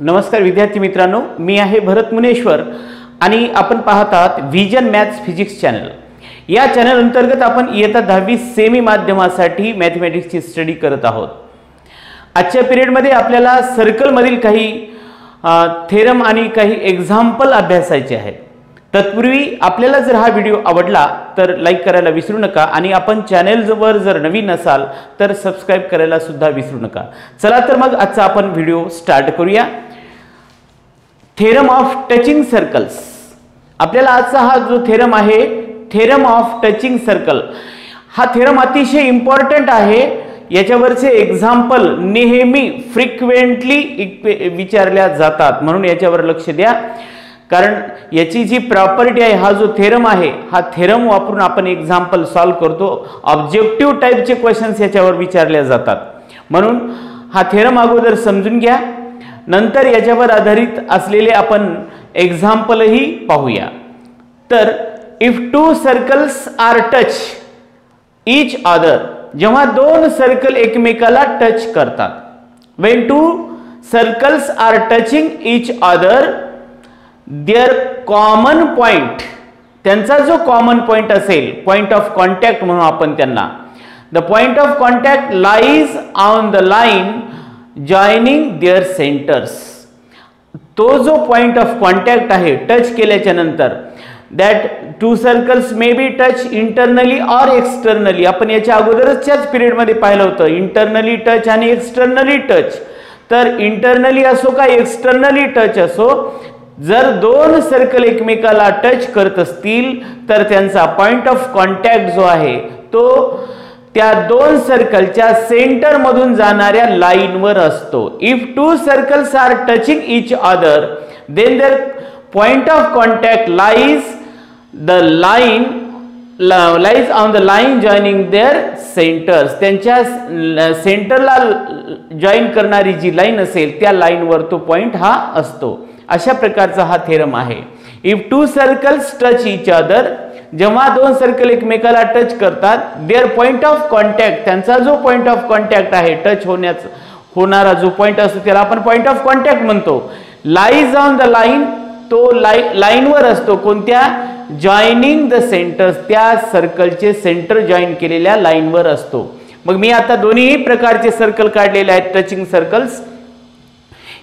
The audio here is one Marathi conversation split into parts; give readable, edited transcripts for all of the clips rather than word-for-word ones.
नमस्कार विद्यार्थी मित्रांनो, मी आहे भरत मुनेश्वर आणि आपण पाहत आहात व्हिजन मॅथ्स फिजिक्स चॅनल। या चॅनल अंतर्गत आपण इयत्ता 10वी सेमी माध्यमासाठी मॅथमॅटिक्सची स्टडी करत आहोत। आजच्या पिरियड मध्ये आपल्याला सर्कल मधील काही थेरम आणि काही एक्झाम्पल अभ्यासायचे आहेत। तत्पूर्वी आपल्याला जर हा व्हिडिओ आवडला तर लाईक करायला विसरू नका आणि आपण चॅनलवर जर नवीन असाल तर सबस्क्राइब करायला सुद्धा विसरू नका। चला तर मग आजचा आपण व्हिडिओ स्टार्ट करूया। Theorem of touching circles. आपल्याला आजचा हा जो थेरम आहे, थेरम ऑफ टचिंग सर्कल, हा थेरम अतिशय इम्पॉर्टंट आहे। याच्यावरचे एक्झाम्पल नेहमी फ्रिक्वेंटली विचारल्या जातात, म्हणून याच्यावर लक्ष द्या। कारण याची जी प्रॉपर्टी आहे, हा जो थेरम आहे, हा थेरम वापरून आपण एक्झाम्पल सॉल्व करतो। ऑब्जेक्टिव्ह टाइपचे क्वेश्चन्स याच्यावर विचारले जातात, म्हणून हा थेरम अगोदर समजून घ्या, नंतर याच्यावर आधारित असलेले आपण एक्झाम्पलही पाहूया। तर if two circles are touch each other, जेव्हा दोन सर्कल एकमेकाला टच करतात, when two circles are touching each other their common point, त्यांचा जो कॉमन पॉइंट असेल, पॉइंट ऑफ कॉन्टॅक्ट म्हणून आपण त्यांना, the point of contact lies on the line joining their centres. तो जो पॉइंट ऑफ कॉन्टॅक्ट आहे टच केल्याच्या नंतर, that two circles may be touch internally और एक्सटर्नली। आपण याच्या अगोदरच्याच पिरियड मध्ये पाहिलं होतं इंटरनली टच आणि एक्सटर्नली टच। तर इंटरनली असो का एक्सटर्नली टच असो, जर दोन सर्कल एकमेकाला टच करत असतील तर त्यांचा पॉइंट ऑफ कॉन्टॅक्ट जो आहे तो त्या दोन सर्कलच्या सेंटर मधून जाणाऱ्या लाईनवर असतो। If two circles are touching each other then their point of contact lies on the line joining their centres. त्यांच्या सेंटरला जॉईन करणारी जी लाईन असेल त्या लाईनवर तो पॉइंट हा असतो। अशा प्रकारचा हा थेरम आहे। If two circles touch each other, जेव्हा दोन सर्कल एकमेकाला टच करतात, देअर पॉइंट ऑफ कॉन्टॅक्ट, त्यांचा जो पॉइंट ऑफ कॉन्टॅक्ट आहे, टच होणारा जो पॉइंट असतो त्याला आपण पॉइंट ऑफ कॉन्टॅक्ट म्हणतो, लाईज ऑन द लाईन, तो लाईनवर असतो। कोणत्या? जॉइनिंग द सेंटर्स, त्या सर्कलचे सेंटर जॉईन केलेल्या लाईनवर असतो। मग मी आता दोन्ही प्रकारचे सर्कल काढलेले आहेत, टचिंग सर्कल्स।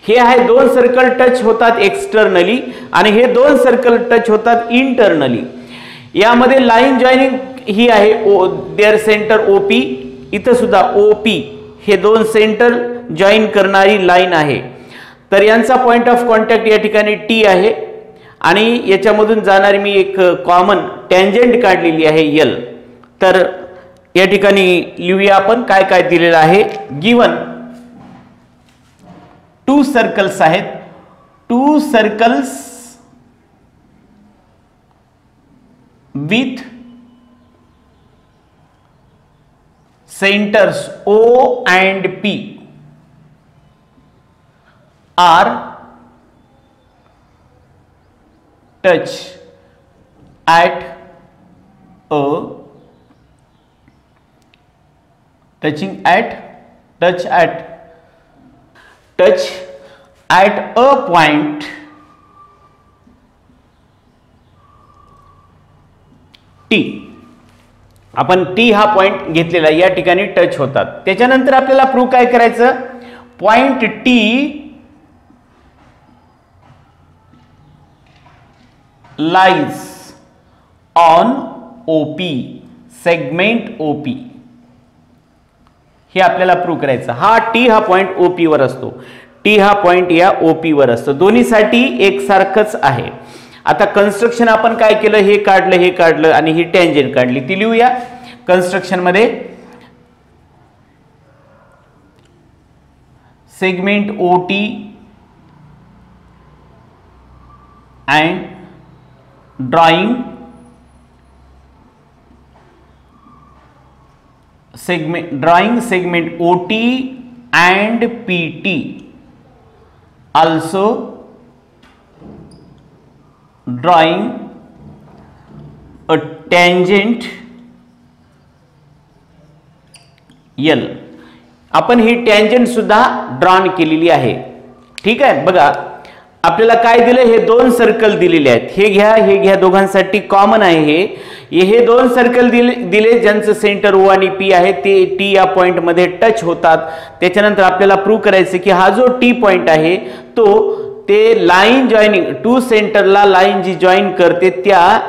हे आहे दोन सर्कल टच होतात एक्सटर्नली आणि हे दोन सर्कल टच होतात इंटरनली। यामध्ये लाईन जॉइनिंग ही आहे देअर सेंटर ओपी, इथं सुद्धा ओपी, हे दोन सेंटर जॉईन करणारी लाईन आहे। तर यांचा पॉइंट ऑफ कॉन्टॅक्ट या ठिकाणी टी आहे आणि याच्यामधून जाणारी मी एक कॉमन टँजेंट काढलेली आहे एल। तर या ठिकाणी लिहूया आपण काय काय दिलेलं आहे। गिवन टू सर्कल्स आहेत, to circles with centres O and P are touch at a point T। आपण T हा पॉइंट घेतलेला, या ठिकाणी टच होतात। त्याच्यानंतर आपल्याला प्रूव्ह काय करायचं, point T lies on OP, segment OP, हे आपल्याला प्रूव्ह करायचं। हा T हा पॉइंट OP वर असतो, T हा पॉइंट या OP वर असतो, दोन्हीसाठी एकसारखंच आहे। आता कन्स्ट्रक्शन आपण काय केलं, हे काढलं आणि ही टँजेंट काढली, ती लिहूया। कन्स्ट्रक्शन मध्ये segment OT and drawing segment OT and PT, also drawing a tangent L। आपण ही टँजेंट सुद्धा ड्रॉन केलेली आहे। ठीक आहे. बघा आपल्याला काय दिलं, हे दोन सर्कल दिलेले आहेत, हे घ्या दोघांसाठी कॉमन आहे. हे दोन सर्कल दिले ज्यांचं सेंटर O आणि P आहे, ते T या पॉइंट मध्ये टच होतात. त्याच्यानंतर आपल्याला प्रूव्ह करायचं की हा जो T पॉइंट आहे तो ते लाईन जॉईनिंग टू सेंटरला लाईन जी जॉईन करते त्या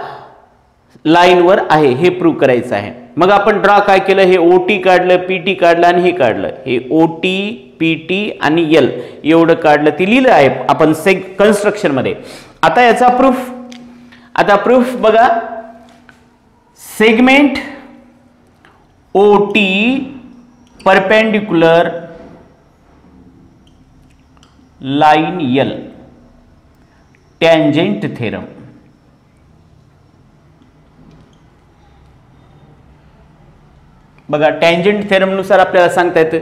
लाईनवर आहे, हे प्रूव्ह करायचं आहे. मग आपण ड्रॉ काय केलं, हे OT काढलं, PT काढलं आणि हे काढलं, हे OT PT आणि L एवढं काढलं, ते लिहिलं आहे आपण कन्स्ट्रक्शन मध्ये. आता याचा प्रूफ बघा, segment OT perpendicular line L, tangent theorem. बघा टँजेंट थेरम नुसार आपल्याला सांगता येतं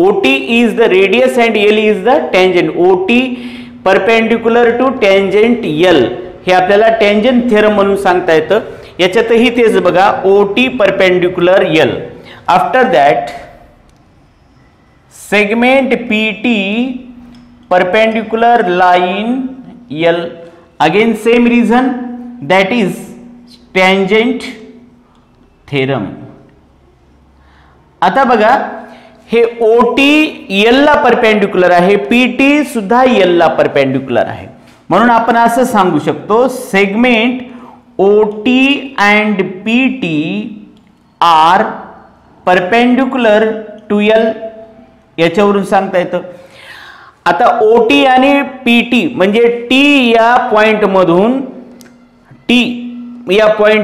OT is the radius and L is the tangent. OT perpendicular to tangent L हे आपल्याला टँजेंट थेरम म्हणून सांगता येतं. याच्यातही तेच बघा, OT perpendicular L. After that segment PT perpendicular line L, again same reason, that is tangent theorem. आता बघा हे OT L ला परपेंडिक्युलर आहे, PT सुद्धा L ला परपेंडिक्युलर आहे. म्हणून आपण असं सांगू शकतो, segment OT and PT are perpendicular to L. याच्यावरून सांगता येतं. आता OT आणि PT म्हणजे T या पॉइंट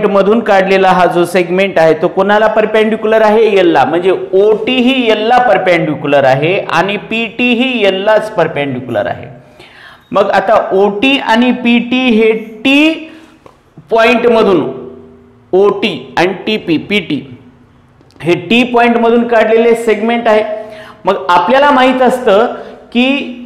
मधून काढलेला हा जो सेगमेंट आहे तो कोणाला परपेंडिक्युलर आहे, L ला. म्हणजे OT ही L ला परपेंडिक्युलर आहे आणि PT ही L लाच परपेंडिक्युलर आहे. मग आता OT आणि PT हे T पॉइंट मधून, OT आणि PT हे T पॉइंट मधून काढलेले सेगमेंट आहे. मग आपल्याला माहित असतं की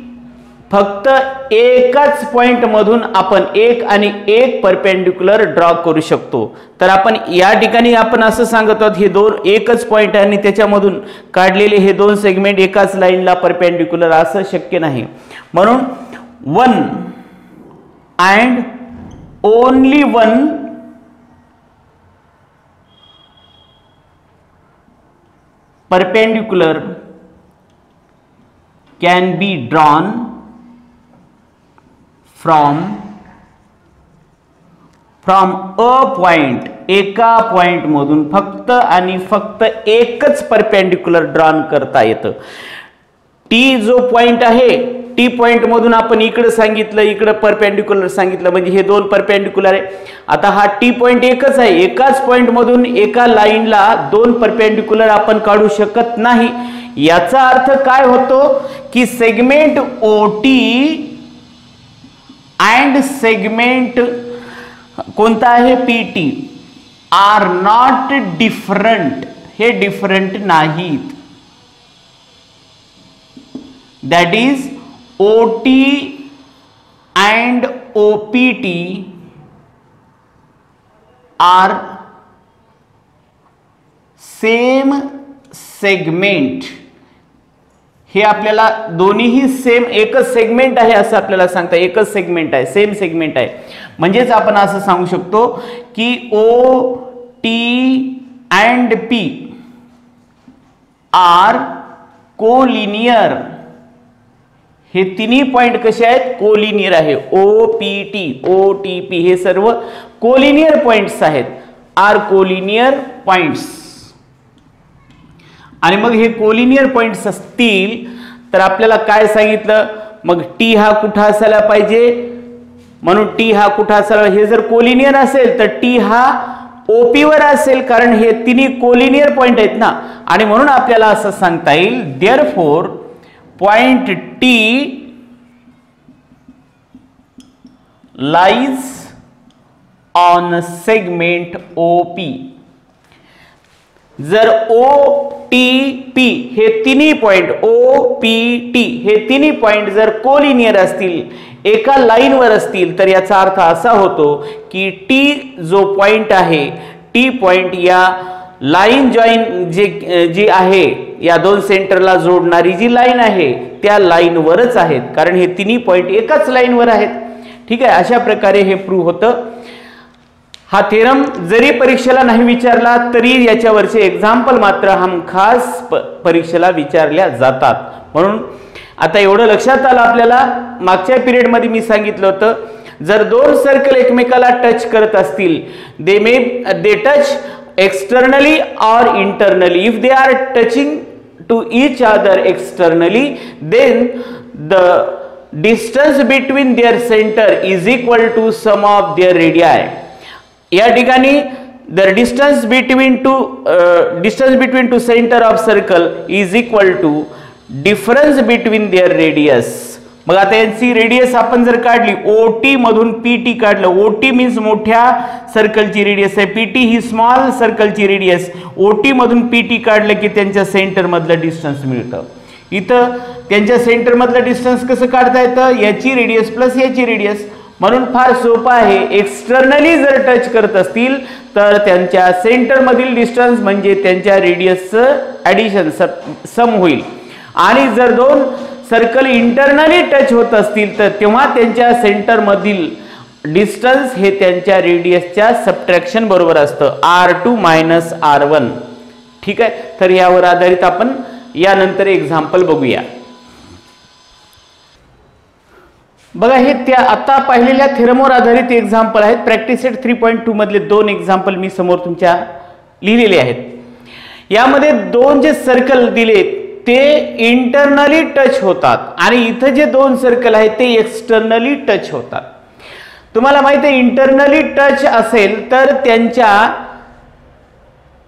फक्त एकाच पॉइंट मधून आपण एक आणि एक परपेंडिक्युलर ड्रॉ करू शकतो. तर आपण या ठिकाणी आपण असं सांगत आहोत, हे दोन एकच पॉइंट आहे आणि त्याच्यामधून काढलेले हे दोन सेगमेंट एकाच लाईनला परपेंडिक्युलर, असं शक्य नाही. म्हणून one and only one perpendicular can be drawn from a point, एका पॉइंट मधून फक्त आणि फक्त एकच परपेंडिक्युलर ड्रॉन करता येतं. T जो पॉइंट आहे, T पॉइंट मधून आपण इकडे सांगितलं, इकडे परपेंडिक्युलर सांगितलं, म्हणजे हे दोन परपेंडिक्युलर आहे. आता हा T पॉइंट एकच आहे, एकाच पॉइंट मधून एका लाईनला दोन परपेंडिक्युलर आपण काढू शकत नाही. याचा अर्थ काय होतो की सेगमेंट OT अँड सेगमेंट कोणता आहे PT आर नॉट डिफरंट, हे डिफरंट नाहीत. That is OT and OPT are same segment. हे आपल्याला दोन्हीही सेम एकच सेगमेंट आहे असं आपल्याला सांगता, एकच सेगमेंट आहे, सेम सेगमेंट आहे. म्हणजेच आपण असं सांगू शकतो की OT and P are collinear. हे तिन्ही पॉइंट कसे आहेत, कोलिनियर आहे. OPT OTP हे सर्व कोलिनियर पॉइंट्स आहेत, आर कोलिनियर पॉइंट्स. आणि मग हे कोलिनियर पॉइंट्स असतील तर आपल्याला काय सांगितलं, मग T हा कुठं असायला पाहिजे, म्हणून T हा कुठं असायला, हे जर कोलिनियर असेल तर T हा OP वर असेल, कारण हे तिन्ही कोलिनियर पॉइंट आहेत ना. आणि म्हणून आपल्याला असं सांगता येईल, therefore point T lies on segment OP. जर OTP हे तिन्ही पॉइंट, OPT हे तिन्ही पॉइंट जर कोलिनियर असतील, एका लाईनवर असतील, तर याचा अर्थ असा होतो की T जो पॉइंट आहे, T पॉइंट या लाईन जॉईन जी आहे या दोन सेंटरला जोडणारी जी लाईन आहे त्या लाईनवरच आहेत, कारण हे तिन्ही पॉइंट एकाच लाईनवर आहेत. ठीक आहे, अशा प्रकारे हे प्रूव्ह होतं. हा थेरम जरी परीक्षेला नाही विचारला तरी याच्यावरचे एक्झाम्पल मात्र हमखास परीक्षेला विचारल्या जातात. म्हणून आता एवढं लक्षात आलं आपल्याला. मागच्या पिरियड मध्ये मी सांगितलं होतं, जर दोन सर्कल एकमेकाला टच करत असतील, they touch externally or internally. If they are touching to each other externally, then the distance between their centre is equal to sum of their radii. या ठिकाणी the distance between two centre of circle is equal to difference between their radius. मग आता यांची रेडियस आपण जर काढली, ओटी मधून पीटी काढलं. ओटी मीन्स मोठ्या सर्कलची रेडियस आहे, पीटी ही स्मॉल सर्कलची रेडियस. ओटी मधून पीटी काढलं की त्यांच्या सेंटर मधलं डिस्टन्स मिळतं. इथं त्यांच्या सेंटर मधलं डिस्टन्स कसं काढता येतं, याची रेडियस प्लस याची रेडियस. म्हणून फार सोपं आहे. एक्सटर्नली जर टच करत असतील तर त्यांच्या सेंटर मधील डिस्टन्स म्हणजे त्यांच्या रेडियसचं ऍडिशन सम होईल. आणि जर दोन सर्कल इंटरनली टच होत असतील तर तेव्हा त्यांच्या सेंटर मधील डिस्टन्स हे त्यांच्या रेडियसच्या सबट्रॅक्शन बरोबर असतं, R2 मायनस R1. ठीक आहे, तर यावर आधारित आपण यानंतर एक्झाम्पल बघूया. बघा, हे त्या आता पाहिलेल्या थेरमवर आधारित एक्झाम्पल आहेत. प्रॅक्टिस सेट 3.2 मधले दोन एक्झाम्पल मी समोर तुमच्या लिहिलेले आहेत. यामध्ये दोन जे सर्कल दिले ते इंटरनली टच होतात आणि इथं जे दोन सर्कल आहेत ते एक्सटर्नली टच होतात. तुम्हाला माहिती आहे, इंटरनली टच असेल तर त्यांच्या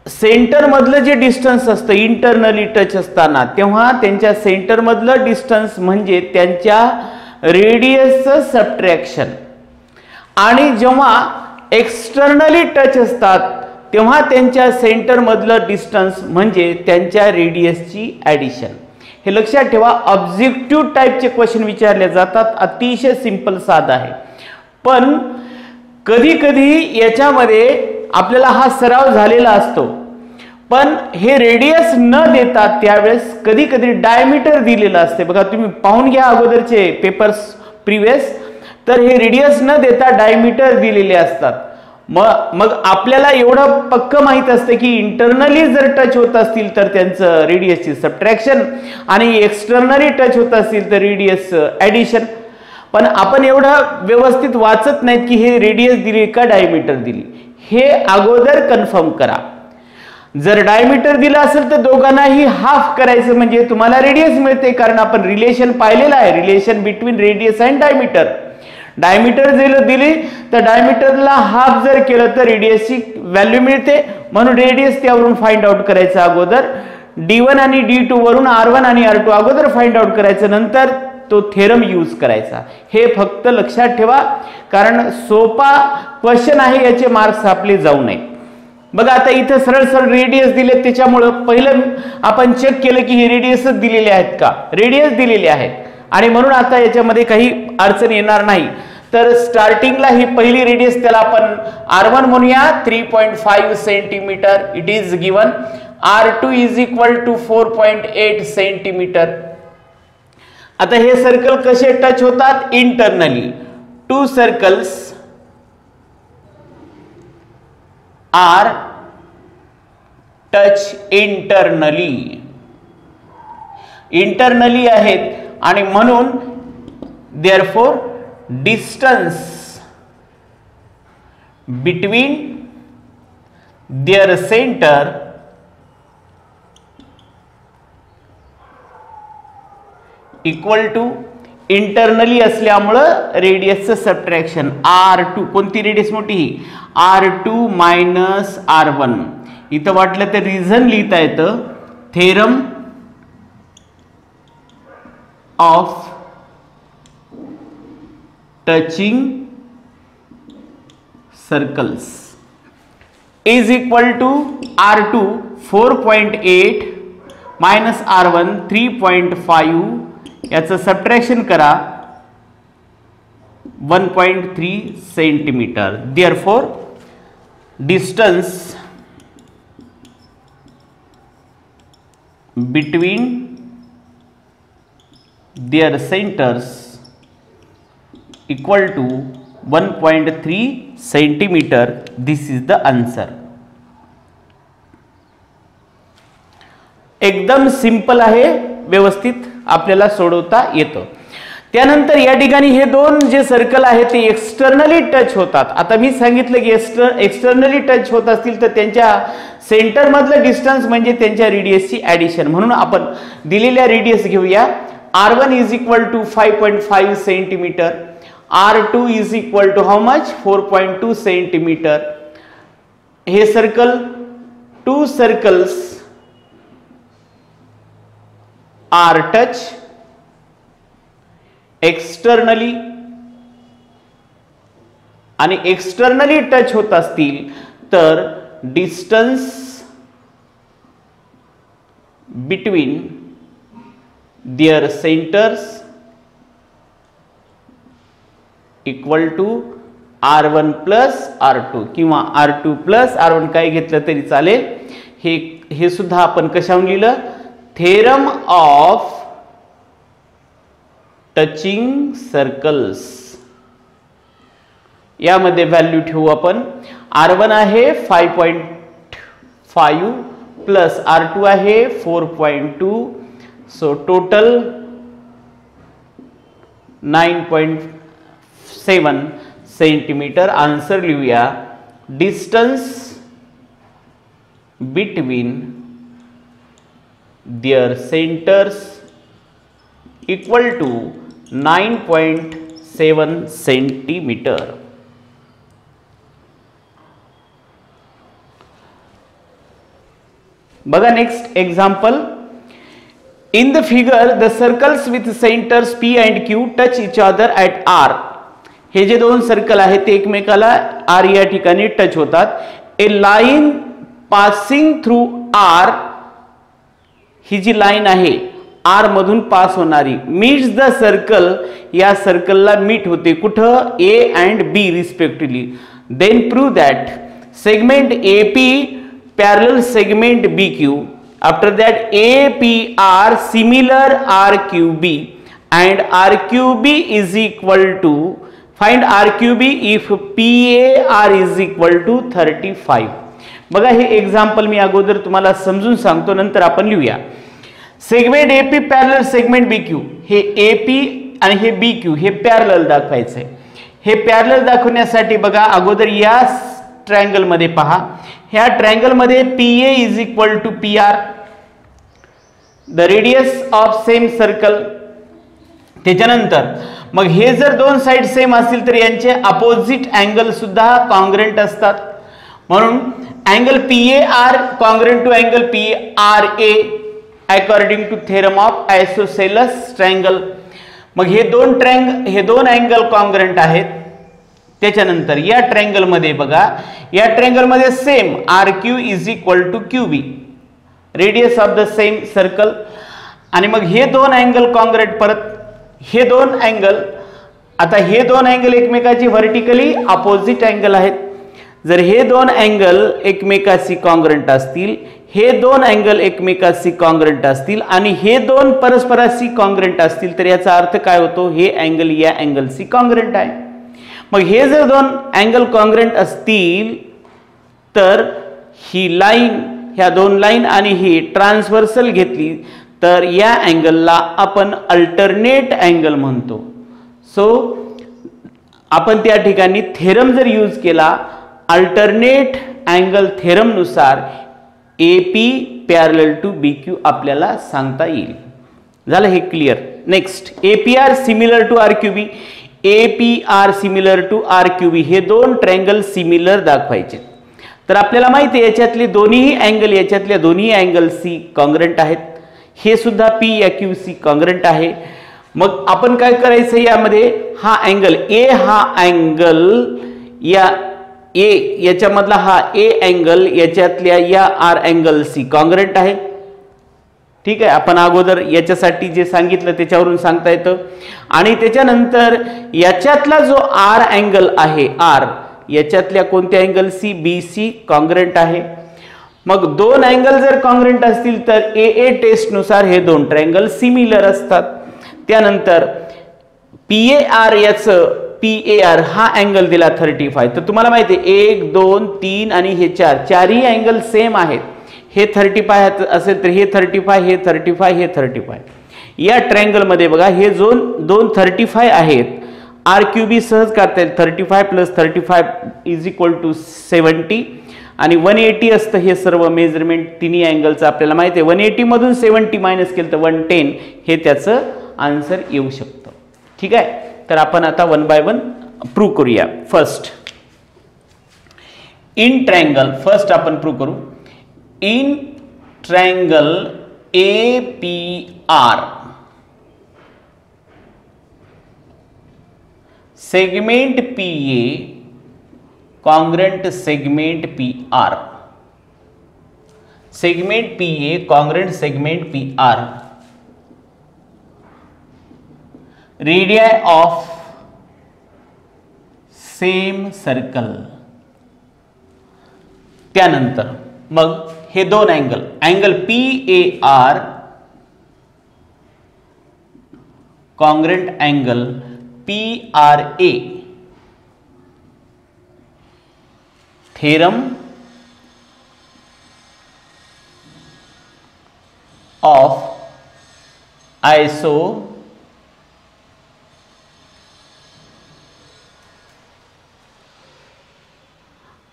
सेंटर मधलं जे डिस्टन्स असतं इंटरनली टच असताना, तेव्हा त्यांच्या सेंटर मधलं डिस्टन्स म्हणजे त्यांच्या रेडियसचं सबट्रॅक्शन. आणि जेव्हा एक्सटर्नली टच असतात तेव्हा त्यांच्या सेंटर मधलं डिस्टन्स म्हणजे त्यांच्या रेडियसची ऍडिशन. हे लक्षात ठेवा. ऑब्जेक्टिव्ह टाइपचे क्वेश्चन विचारले जातात. अतिशय सिंपल साधा आहे, पण कधी कधी याच्यामध्ये आपल्याला हा सराव झालेला असतो. पण हे रेडियस न देता त्यावेळेस कधी कधी डायमीटर दिलेलं असते. बघा, तुम्ही पाहून घ्या अगोदरचे पेपर्स प्रिव्हियस, तर हे रेडियस न देता डायमीटर दिलेले असतात. मग आपल्याला एवढं पक्क माहित असतं की इंटरनली जर टच होत असतील तर त्यांचं रेडियसची सबट्रॅक्शन आणि एक्सटर्नली टच होत असतील तर रेडियस ऍडिशन. पण आपण एवढं व्यवस्थित वाचत नाहीत की हे रेडियस दिली का डायमीटर दिली, हे अगोदर कन्फर्म करा. जर डायमीटर दिला असेल तर दोघांनाही हाफ करायचं म्हणजे तुम्हाला रेडियस मिळते, कारण आपण रिलेशन पाहिलेलं आहे, relation between radius and diameter. Diameter जर दिली तर डायमीटरला हाफ जर केलं तर रेडियसची व्हॅल्यू मिळते. म्हणून रेडियस त्यावरून फाइंड आउट करायचं अगोदर. D1 आणि D2 वरून R1 आणि R2 अगोदर फाइंड आउट करायचं, नंतर तो थेरम यूज करायचा. हे फक्त लक्षात ठेवा, कारण सोपा क्वेश्चन आहे, याचे मार्क्स आपले जाऊ नये. बघा, आता इथं सरळ सरळ रेडियस दिले, त्याच्यामुळं पहिलं आपण चेक केलं की हे रेडियसच दिलेले आहेत का, रेडियस दिलेले आहेत आणि म्हणून आता याच्यामध्ये काही अडचण येणार नाही. तर स्टार्टिंगला ही पहिली रेडियस त्याला आपण R1 म्हणूया, 3.5 centimetre. It is given. R2 is equal to 4.8 centimetre. आता हे सर्कल कसे टच होतात, internally. Two circles are touch internally. Internally आहेत आणि म्हणून therefore distance between their centre equal to internally असल्यामुळं रेडियसचं सबट्रॅक्शन R2. कोणती रेडियस मोठी, R2 मायनस R1. इथं वाटलं तर रिझन लिहिता येतं, theorem of touching circles is equal to R2 4.8 minus R1 3.5. याचं सबट्रॅक्शन करा, 1.3 centimetre. Therefore distance between their centers equal to 1.3 centimeter. This is the answer. एकदम सिंपल आहे, व्यवस्थित आपल्याला सोडवता येतं. त्यानंतर या ठिकाणी हे दोन जे सर्कल आहेत ते एक्सटर्नली टच होतात. आता मी सांगितलं की एक्सटर्नली टच होत असतील तर त्यांच्या सेंटर मधलं डिस्टन्स म्हणजे त्यांच्या रेडियसची ऍडिशन. म्हणून आपण दिलेल्या रेडियस घेऊया. R1 is equal to 5.5 centimetre, R2 is equal to how much 4.2 centimetre. हे circle, two circles are touch externally, आणि एक्सटर्नली टच होत असतील तर distance between their centres equal to R1 plus R2 किंवा R2 प्लस R1 काय घेतलं तरी चालेल. हे सुद्धा आपण कशावरून लिहिलं? Theorem of touching circles. यामध्ये व्हॅल्यू ठेवू आपण. R1 आहे 5.5 प्लस R2 आहे 4.2, सो टोटल 9.7 सेंटीमीटर. आन्सर लिहूया. Distance between their centres equal to 9.7 centimetre. बघा next example. In the figure the circles with centres P and Q touch each other at R. हे जे दोन सर्कल आहेत ते एकमेकाला R या ठिकाणी टच होतात. A line passing through R, ही जी लाईन आहे R मधून पास होणारी, मीट्स द सर्कल, या सर्कलला मीट होते कुठं? A and B respectively. Then prove that segment AP parallel segment BQ. After that APR similar RQB and RQB is equal to, find RQB if PAR is equal to 35. बघा हे एक्झाम्पल मी अगोदर तुम्हाला समजून सांगतो, नंतर आपण लिहूया. Segment AP parallel segment BQ. हे AP आणि हे BQ हे पॅरलल दाखवायचंय. हे पॅरलल दाखवण्यासाठी बघा अगोदर या ट्रायंगल मध्ये पहा. ह्या ट्रायंगल मध्ये PA is equal to PR, the radius of same circle. त्याच्यानंतर मग हे जर दोन साइड सेम असतील तर यांचे अपोजिट अँगल सुद्धा कॉन्ग्रंट असतात. म्हणून angle PAR congruent to angle PRA according to theorem of isosceles triangle. मग हे दोन अँगल कॉन्ग्रंट आहेत. त्याच्यानंतर या ट्रायंगल मध्ये बघा, या ट्रायंगल मध्ये same RQ is equal to QB, radius of the same circle. आणि मग हे दोन अँगल कॉन्ग्रंट, परत हे दोन अँगल. आता हे दोन अँगल एकमेकाची व्हर्टिकली अपोजिट अँगल आहेत. जर हे दोन अँगल एकमेकाशी कॉन्ग्रंट असतील, हे दोन अँगल एकमेकाशी कॉन्ग्रंट असतील आणि हे दोन परस्पराशी कॉन्ग्रंट असतील तर याचा अर्थ काय होतो? हे अँगल या अँगलशी कॉन्ग्रंट आहे. मग हे जर दोन अँगल कॉन्ग्रंट असतील तर ही लाईन, ह्या दोन लाईन आणि ही ट्रान्सव्हर्सल घेतली तर या अँगलला आपण अल्टरनेट अँगल म्हणतो. सो आपण त्या ठिकाणी थेरम जर यूज केला, अल्टरनेट अँगल थेरम नुसार AP पॅरलल टू BQ आपल्याला सांगता येईल. झालं हे clear. Next, APR similar to RQB. APR similar to RQB हे दोन ट्रायंगल सिमिलर दाखवायचे. तर आपल्याला माहिती आहे याच्यातले दोन्ही अँगल, याच्यातल्या दोन्ही अँगल C कॉन्ग्रंट आहेत. हे सुद्धा P या QC कॉन्ग्रंट आहे. मग आपण काय करायचं, यामध्ये हा अँगल A, हा अँगल या A याच्यामधला हा A अँगल याच्यातल्या या R अँगल C कॉन्ग्रंट आहे. ठीक आहे, आपण अगोदर याच्यासाठी जे सांगितलं त्याच्यावरून सांगता येतं. आणि त्याच्यानंतर याच्यातला जो R अँगल आहे, R याच्यातल्या कोणत्या अँगल C BC कॉन्ग्रंट आहे. मग दोन अँगल जर कॉन्ग्रंट असतील तर ए टेस्ट नुसार हे दोन ट्रायंगल सिमिलर असतात. त्यानंतर PAR याचं PAR हा अँगल दिला 35. तर तुम्हाला माहिती आहे 1 2 3 आणि हे चारही अँगल सेम आहेत. हे 35 असेल तर हे 35, हे 35, हे 35. या ट्रायंगल मध्ये बघा हे दोन 35 आहेत. RQB सहज काढता येईल. 35 + 35 = 70 आणि 180 असतं हे सर्व मेजरमेंट तिन्ही अँगलचं आपल्याला माहिती आहे. 180 मधून 70 मायनस केलं तर 110 हे त्याचं आन्सर येऊ शकतं. ठीक आहे. तर आपण आता 1 बाय 1 प्रूव्ह करूया. फर्स्ट इन ट्रायंगल फर्स्ट आपण प्रूव्ह करू. In triangle APR segment PA congruent segment PR, segment PA congruent segment PR, radii of same circle. त्यानंतर मग हे दोन angle PAR congruent angle PRA, theorem of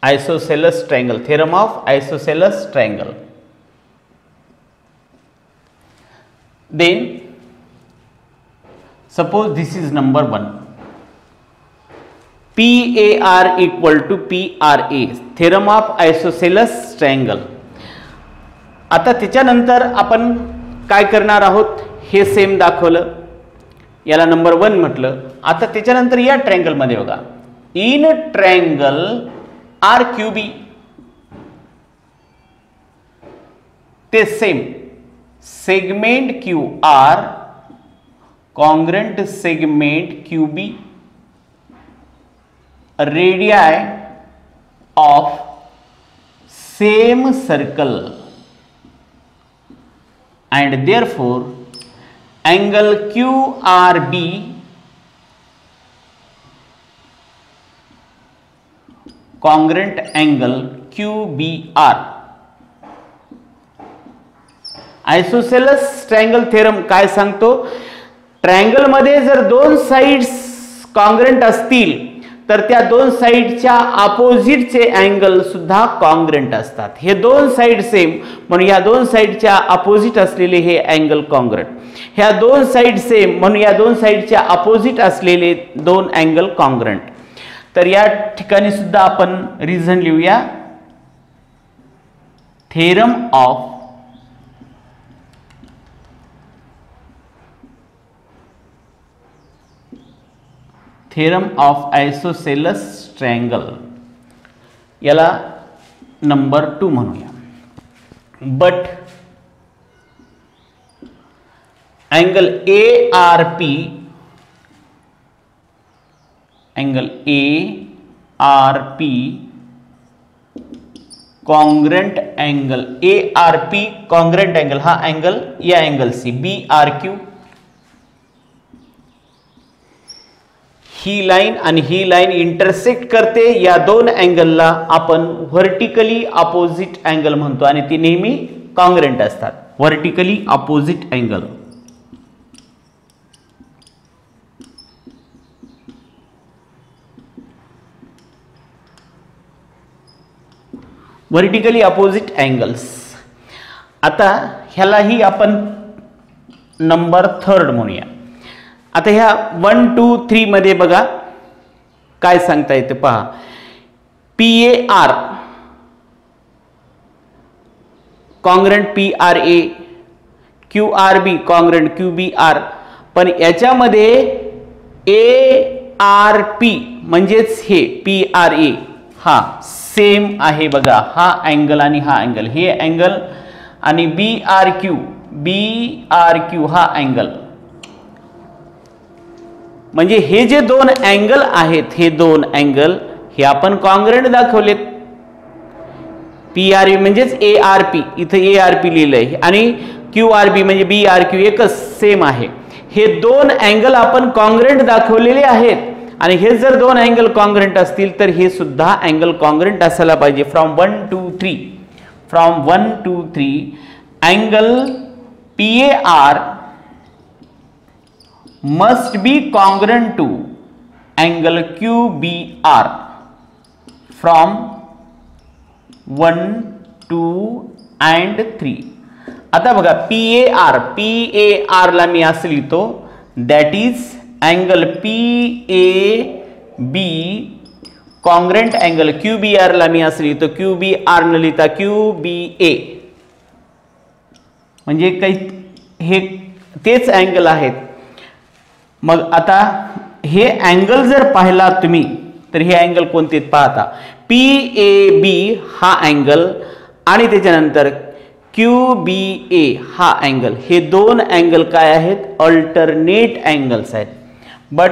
isosceles triangle, theorem of isosceles triangle. Then suppose this is number 1, PAR equal to PRA, theorem of isosceles triangle. आता त्याच्यानंतर आपण काय करणार आहोत हे सेम दाखवलं, याला नंबर 1 म्हटलं. आता त्याच्यानंतर या ट्रायंगल मध्ये बघा इन ट्रायंगल RQB ते same segment QR congruent segment QB, radii of same circle, and therefore angle QRB congruent angle QBR. Isosceles triangle theorem काय सांगतो, ट्रायंगल मध्ये जर दोन साइड्स कॉन्ग्रंट असतील तर त्या दोन साइडच्या अपोजिटचे अँगल सुद्धा कॉन्ग्रंट असतात. हे दोन साइड सेम म्हणून या दोन साइडच्या अपोजिट असलेले हे अँगल कॉन्ग्रंट, ह्या दोन साइड सेम म्हणून या दोन साइडच्या अपोजिट असलेले दोन अँगल कॉन्ग्रंट. तर या ठिकाणी सुद्धा आपण रिझन लिहूया. थेरम ऑफ आयसोसेलस ट्रायंगल, याला नंबर 2 म्हणूया. But angle ARP congruent angle ARP congruent angle हा अँगल या अँगल सी BRQ, ही लाइन आणि ही लाइन इंटरसेक्ट करते. या दोन अँगलला आपण व्हर्टिकली अपोजिट अँगल म्हणतो आणि ती नेहमी कॉन्ग्रंट असतात. Vertically opposite angle. Vertically opposite angles. आता ह्यालाही आपण नंबर 3 म्हणूया. आता ह्या 1 2 3 मध्ये बघा काय सांगता येते पहा. PAR congruent PRA, QRB congruent QBR, पण याच्यामध्ये ARP म्हणजेच हे PRA हा सेम आहे बघा. हा अँगल आणि हा अँगल, हे अँगल आणि BRQ हा अँगल, म्हणजे हे जे दोन अँगल आहेत हे दोन अँगल हे आपण कॉन्ग्रंट दाखवलेत. PRE म्हणजेच ARP, इथं ARP लिहिलंय आणि QRB म्हणजे BRQ एकच सेम आहे. हे दोन अँगल आपण कॉन्ग्रंट दाखवलेले आहेत आणि हे जर दोन अँगल कॉन्ग्रंट असतील तर हे सुद्धा अँगल कॉन्ग्रंट असायला पाहिजे. From 1 to 3 angle PAR must be congruent to angle QBR from 1, 2 and 3. आता बघा PAR ला मी असं लिहितो, that is angle PAB congruent angle QBR ला मी असं लिहितो, QBR न लिहिता QBA, म्हणजे काही हे तेच अँगल आहेत. मग आता हे अँगल जर पाहिला तुम्ही तर हे अँगल कोणते पाहता, PAB हा अँगल आणि त्याच्यानंतर QBA हा अँगल, हे दोन अँगल काय आहेत, अल्टरनेट अँगल्स आहेत. But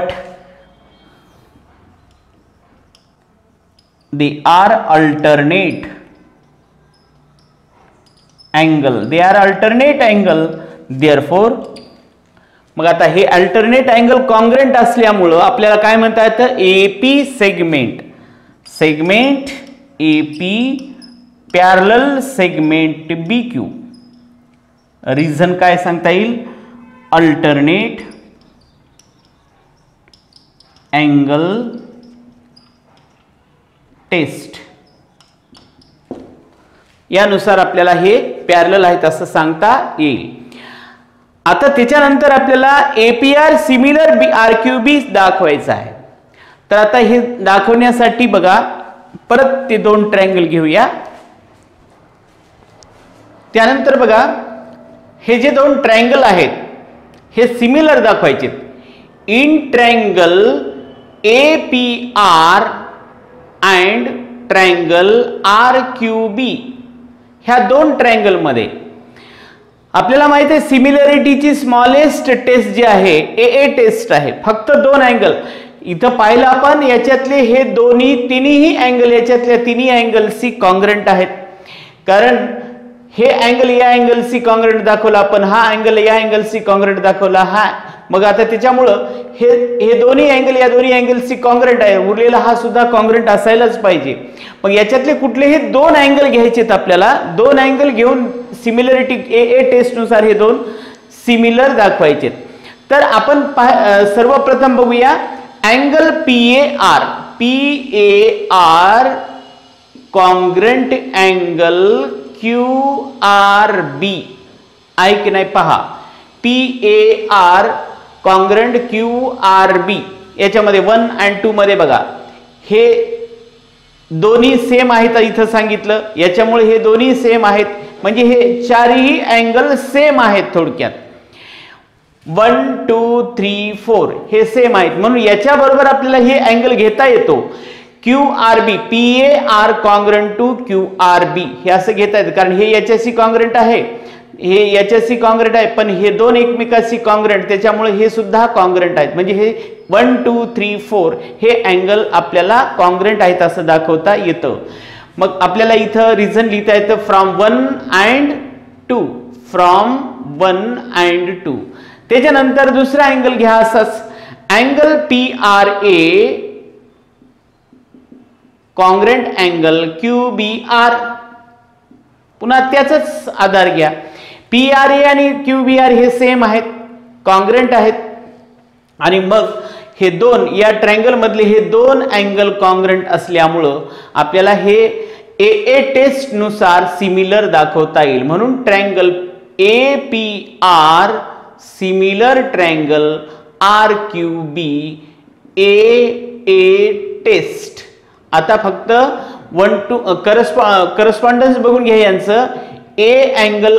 they are alternate angle, therefore. मग आता हे अल्टरनेट अँगल कॉन्ग्रंट असल्यामुळं आपल्याला काय म्हणता येतं, AP segment AP parallel segment BQ. Reason काय सांगता येईल, अल्टरनेट अँगल टेस्ट. यानुसार आपल्याला हे पॅरलल आहेत असं सांगता येईल. आता त्याच्यानंतर आपल्याला APR सिमिलर RQB दाखवायचं आहे. तर आता हे दाखवण्यासाठी बघा परत ते दोन ट्रायंगल घेऊया. त्यानंतर बघा हे जे दोन ट्रायंगल आहेत हे सिमिलर दाखवायचे. In triangle APR and triangle RQB ह्या दोन ट्रायंगल मध्ये आपल्याला माहिती आहे सिमिलरिटीची स्मॉलेस्ट टेस्ट जी आहे AA टेस्ट आहे. फक्त दोन अँगल इथं पाहिलं आपण, याच्यातले हे तिन्ही अँगल, याच्यातल्या तिन्ही अँगलशी कॉन्ग्रंट आहेत. कारण हे अँगल या अँगलशी कॉन्ग्रंट दाखवला आपण, हा अँगल या अँगलशी कॉन्ग्रंट दाखवला हा. मग आता त्याच्यामुळं हे दोन्ही अँगल या दोन्ही अँगलशी कॉन्ग्रंट आहे, उरलेला हा सुद्धा कॉन्ग्रंट असायलाच पाहिजे. मग याच्यातले कुठलेही दोन अँगल घ्यायचेत आपल्याला, दोन अँगल घेऊन सिमिलरिटी AA टेस्ट नुसार हे दोन सिमिलर दाखवायचे. तर आपण सर्वप्रथम बघूया angle PAR congruent angle QRB आहे की नाही पहा. PAR कॉन्ग्रंट QRB याच्यामध्ये 1 and 2 मध्ये बघा हे दोन्ही सेम आहेत इथं सांगितलं, याच्यामुळे हे दोन्ही सेम आहेत म्हणजे हे चारही अँगल सेम आहेत. थोडक्यात 1, 2, 3, 4 हे सेम आहेत म्हणून याच्या बरोबर आपल्याला हे अँगल घेता येतो. QRB PAR congruent to QRB हे असं घेता येतं, कारण हे याच्याशी कॉन्ग्रंट आहे, हे याच्याशी कॉन्ग्रंट आहे, पण हे दोन एकमेकाशी कॉन्ग्रंट, त्याच्यामुळे हे सुद्धा कॉन्ग्रंट आहेत. म्हणजे हे 1, 2, 3, 4 हे अँगल आपल्याला कॉन्ग्रंट आहेत असं दाखवता येतं. मग आपल्याला इथं रिझन लिहिता येतं फ्रॉम 1 and 2. त्याच्यानंतर दुसरा अँगल घ्या असाच angle PRA congruent angle QBR, पुन्हा त्याचाच आधार घ्या. PRA आणि QBR हे सेम आहेत, कॉन्ग्रंट आहेत आणि मग हे दोन या ट्रायंगल मधले हे दोन अँगल कॉन्ग्रंट असल्यामुळं आपल्याला हे AA टेस्ट नुसार सिमिलर दाखवता येईल. म्हणून triangle APR similar triangle RQB AA test. आता फक्त 1 2 करस्पॉन्डन्स बघून घ्या यांचं. A अँगल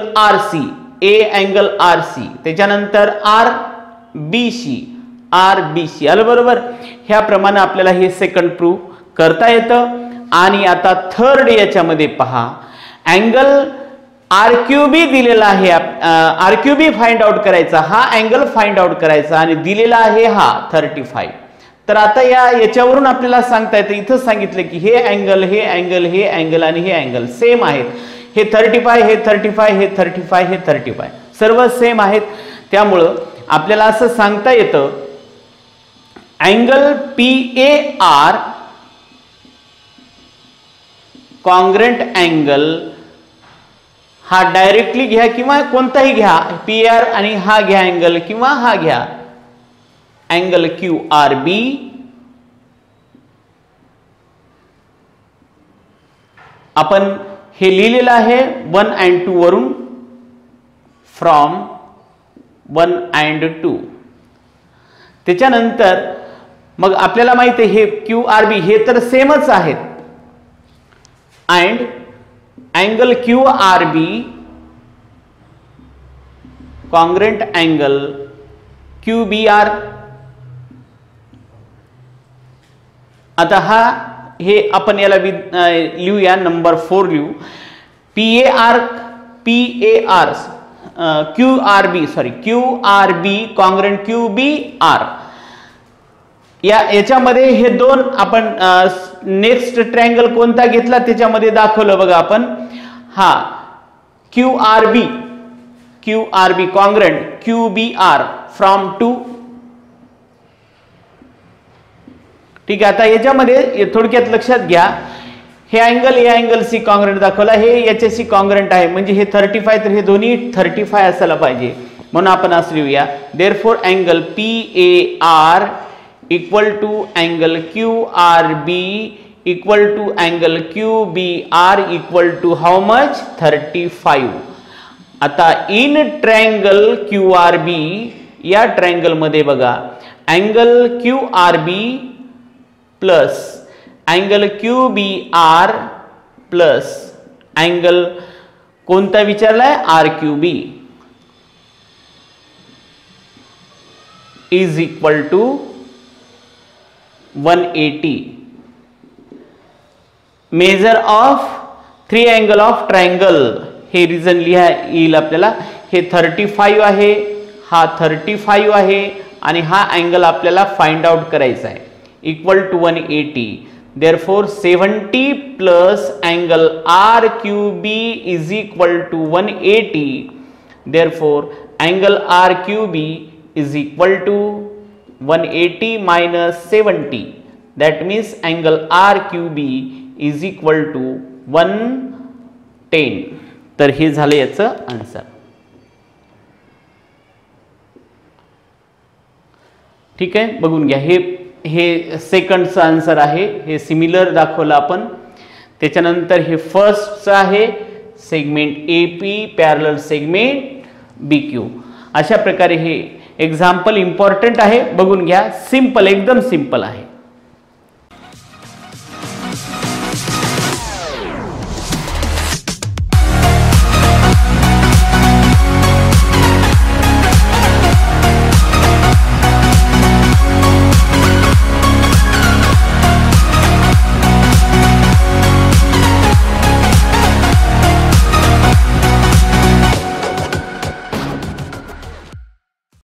RC, त्याच्यानंतर RBC आलं बरोबर. ह्याप्रमाणे आपल्याला हे सेकंड प्रूव्ह करता येतं. आणि आता थर्ड याच्यामध्ये पहा अँगल RQB दिलेला आहे, RQB फाइंड आउट करायचा, हा अँगल फाइंड आउट करायचा आणि दिलेला आहे हा 35. तर आता याच्यावरून आपल्याला सांगता येतं, इथं सांगितलं की हे अँगल, हे अँगल, हे अँगल आणि हे अँगल सेम आहेत. हे 35, हे 35, हे 35, हे 35 सर्व सेम आहेत. त्यामुळं आपल्याला असं सांगता येतं अँगल PAR कॉन्ग्रंट अँगल हा डायरेक्टली घ्या किंवा कोणताही घ्या, PAR आणि हा घ्या अँगल किंवा हा घ्या अँगल QRB आपण हे लिहिलेलं आहे 1 and 2 वरून, फ्रॉम 1 and 2. त्याच्यानंतर मग आपल्याला माहिती आहे हे QRB हे तर सेमच आहेत and angle QRB congruent angle QBR. आता हे आपण याला लिहूया, नंबर 4 लिहू. PAR QRB congruent QBR. याच्यामध्ये हे दोन आपण नेक्स्ट ट्रायंगल कोणता घेतला त्याच्यामध्ये दाखवलं बघा आपण. हा QRB कॉन्ग्रंट QBR फ्रॉम 2. ठीक आहे. आता याच्यामध्ये थोडक्यात लक्षात घ्या, हे अँगल या अँगलशी कॉन्ग्रंट दाखवला, हे याच्याशी कॉन्ग्रंट आहे म्हणजे हे 35 तर हे दोन्ही 35 असायला पाहिजे. म्हणून आपण असं लिहूया therefore angle PAR equal to angle QRB equal to angle QBR equal to how much 35. आता इन ट्रायंगल QRB या ट्रायंगल मध्ये बघा angle QRB plus angle QBR plus angle कोणता विचारलाय RQB is equal to 180. Measure of triangle of triangle हे रिजन लिहा येईल आपल्याला. हे 35 आहे, हा 35 आहे आणि हा अँगल आपल्याला फाइंड आउट करायचा आहे equal to 180. Therefore 70 plus angle RQB is equal to 180. Therefore angle RQB is equal to 180 minus 70. That means angle RQB is equal to 110. तर हे झालं याचं आन्सर. ठीक आहे, बघून घ्या. हे सेकंडचं आन्सर आहे, हे सिमिलर दाखवलं आपण. त्याच्यानंतर हे फर्स्टचं आहे, segment AP parallel segment BQ. अशा प्रकारे हे एक्झाम्पल इम्पॉर्टंट आहे, बघून घ्या. सिंपल, एकदम सिंपल आहे.